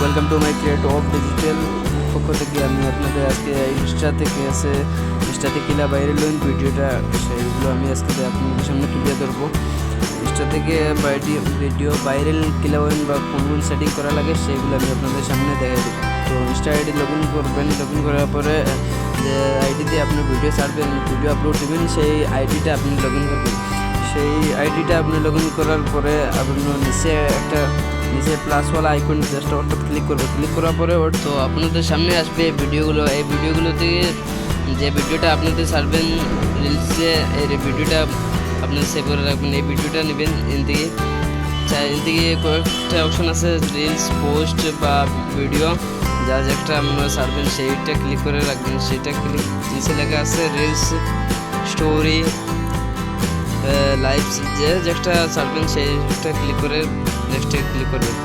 Welcome to my creator of digital পক্ষ থেকে আমি আপনাদের আজকে ইনস্টা থেকে কিলা বাইরে লোন ভিডিওটা সেইগুলো আমি আজকে আপনাদের সামনে তুলে ধরবো। ইনস্টা থেকে ভিডিও ভাইরাল কিলা বা কোন সেটিং করা লাগে সেগুলো আমি আপনাদের সামনে দেখাই দেবো। তো ইনস্টা আইডি লগ ইন করবেন, লগ ইন করার পরে যে আইডিতে আপনি ভিডিও ছাড়বেন, ভিডিও আপলোড দেবেন, সেই আইডিটা আপনি লগ ইন করবেন। সেই আইডিটা আপনি লগ ইন করার পরে আপনি নিচে প্লাসওয়ালা আইকন জাস্ট অর্থাৎ ক্লিক করবে। ক্লিক করার পরে তো আপনাদের সামনে আসবে ভিডিওগুলো। এই ভিডিওগুলো থেকে যে ভিডিওটা আপনাদের ছাড়বেন রিলসে, এই ভিডিওটা আপনি সেভ করে রাখবেন। এই ভিডিওটা নেবেন এদিকে কয়েকটা অপশন আছে, রিলস, পোস্ট বা ভিডিও, যা একটা আপনারা ছাড়বেন সেইটা ক্লিক করে রাখবেন। সেইটা ক্লিক নিচে লেখা আছে রিলস, স্টোরি, লাইভস, যে একটা ছাড়বেন সেইটা ক্লিক করে নেক্সটে ক্লিক করবেন।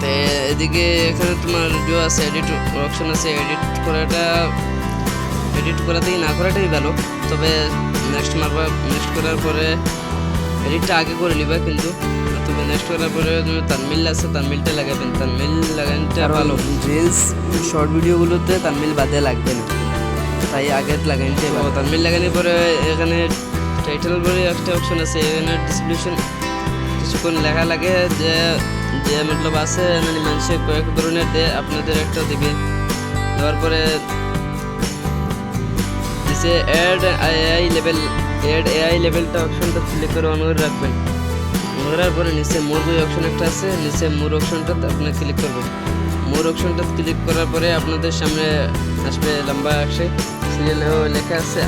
তো এদিকে এখানে তোমার ভিডিও আছে, এডিট অপশন আছে। এডিট করাতেই না করাটাই ভালো, তবে নেক্সট করার পরে এডিটটা আগে করে নিবা, কিন্তু তবে নেক্সট করার পরে তুমি তানমিল আছে, তানমিলটা লাগাবেন। তানমিল লাগানোটা ভালো, রিলস শর্ট ভিডিওগুলোতে তানমিল বাদে লাগবে না, তাই আগে লাগানোটা ভালো। তানমিল লাগানোর পরে এখানে টাইটেল বলে একটা অপশন আছে, এখানে ডিসক্রিপশন কিছুক্ষণ লেখা লাগে, যে মতলব আছে মানে মানুষের কয়েক ধরনের আপনাদের একটা দিবে। দেওয়ার পরে নিচে অ্যাড এআই লেভেলটা অপশনটা ক্লিক করে অন করে রাখবেন। অন করার পরে নিচে মোর বই অপশন একটা আছে, নিচে মোর অপশনটাতে আপনি ক্লিক করবেন। মোর অপশনটা ক্লিক করার পরে আপনাদের সামনে আসবে লম্বা আসে লেখা আছে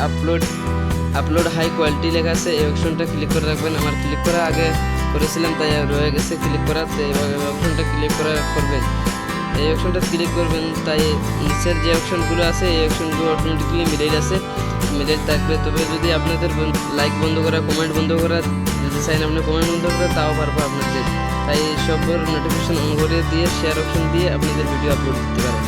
আপলোড হাই কোয়ালিটি লেখা আছে। এই অপশনটা ক্লিক করে রাখবেন। আমার ক্লিক করা আগে করেছিলাম তাই রয়ে গেছে ক্লিক করা, তো এই অপশনটা ক্লিক করবেন। এই অপশনটা ক্লিক করবেন, তাই নিচের যে অপশনগুলো আছে এই অপশনগুলো অটোমেটিক্যালি মিলে থাকবে। তবে যদি আপনাদের লাইক বন্ধ করা, কমেন্ট বন্ধ করা যদি চাইন, আপনি কমেন্ট বন্ধ করে তাও পারবো আপনাদের। তাই সব নোটিফিকেশন অন করে দিয়ে শেয়ার অপশন দিয়ে আপনাদের ভিডিও আপলোড করতে পারেন।